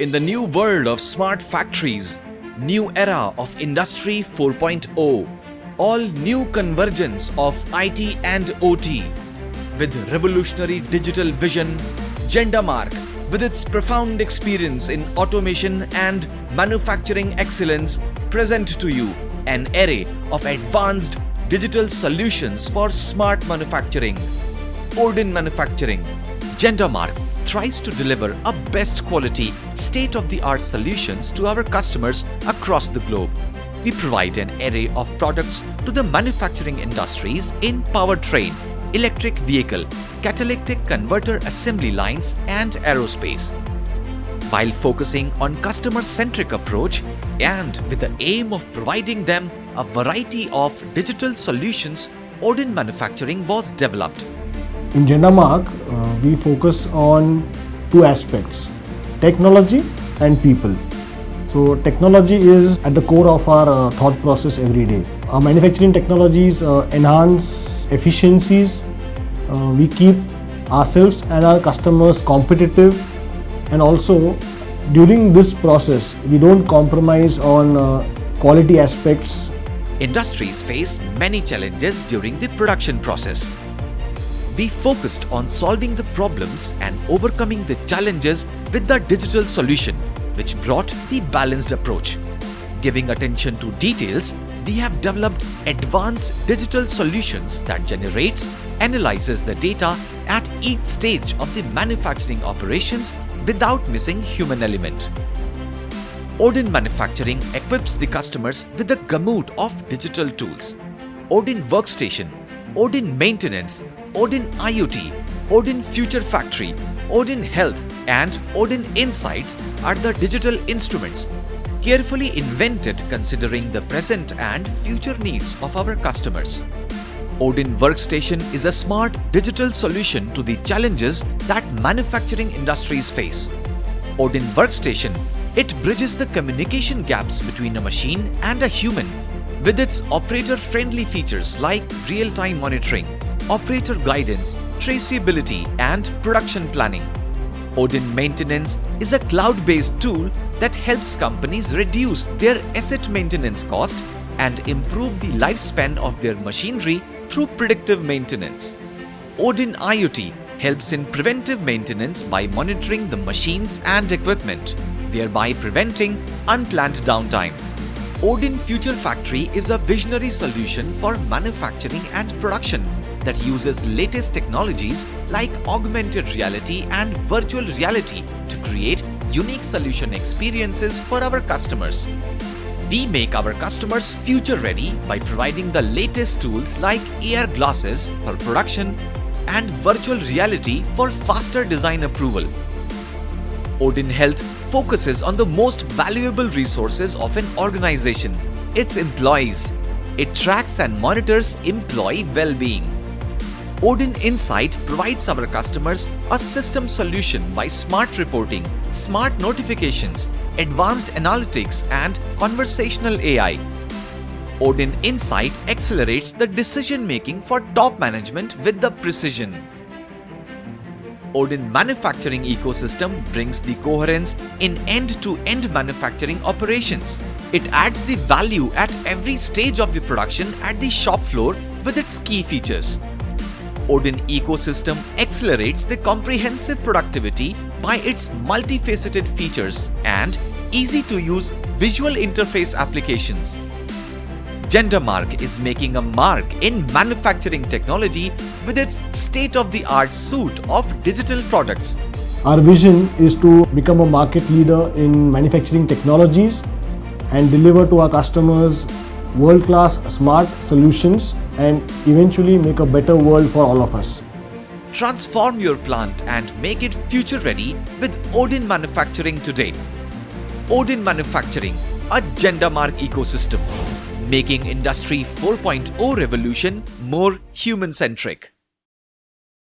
In the new world of smart factories, new era of Industry 4.0, all new convergence of IT and OT, with revolutionary digital vision, GenderMark, with its profound experience in automation and manufacturing excellence, present to you an array of advanced digital solutions for smart manufacturing. Odin Manufacturing, GenderMark, tries to deliver a best quality, state-of-the-art solutions to our customers across the globe. We provide an array of products to the manufacturing industries in powertrain, electric vehicle, catalytic converter assembly lines and aerospace. While focusing on customer-centric approach and with the aim of providing them a variety of digital solutions, Odin Manufacturing was developed. In GenderMark, we focus on two aspects, technology and people. So technology is at the core of our thought process every day. Our manufacturing technologies enhance efficiencies. We keep ourselves and our customers competitive, and also during this process we don't compromise on quality aspects. Industries face many challenges during the production process. We focused on solving the problems and overcoming the challenges with the digital solution, which brought the balanced approach. Giving attention to details, we have developed advanced digital solutions that generates, analyzes the data at each stage of the manufacturing operations without missing human element. Odin Manufacturing equips the customers with the gamut of digital tools. Odin Workstation, Odin Maintenance, Odin IoT, Odin Future Factory, Odin Health and Odin Insights are the digital instruments carefully invented considering the present and future needs of our customers. Odin Workstation is a smart digital solution to the challenges that manufacturing industries face. Odin Workstation, it bridges the communication gaps between a machine and a human with its operator-friendly features like real-time monitoring, operator guidance, traceability and production planning. Odin Maintenance is a cloud-based tool that helps companies reduce their asset maintenance cost and improve the lifespan of their machinery through predictive maintenance. Odin IoT helps in preventive maintenance by monitoring the machines and equipment, thereby preventing unplanned downtime. Odin Future Factory is a visionary solution for manufacturing and production that uses latest technologies like augmented reality and virtual reality to create unique solution experiences for our customers. We make our customers future ready by providing the latest tools like AR glasses for production and virtual reality for faster design approval. Odin Health focuses on the most valuable resources of an organization, its employees. It tracks and monitors employee well-being. Odin Insight provides our customers a system solution by smart reporting, smart notifications, advanced analytics and conversational AI. Odin Insight accelerates the decision-making for top management with the precision. Odin Manufacturing ecosystem brings the coherence in end-to-end manufacturing operations. It adds the value at every stage of the production at the shop floor with its key features. Odin ecosystem accelerates the comprehensive productivity by its multifaceted features and easy-to-use visual interface applications. GenderMark is making a mark in manufacturing technology with its state-of-the-art suite of digital products. Our vision is to become a market leader in manufacturing technologies and deliver to our customers world-class smart solutions and eventually make a better world for all of us. Transform your plant and make it future-ready with Odin Manufacturing today. Odin Manufacturing, a GenderMark ecosystem, making Industry 4.0 revolution more human-centric.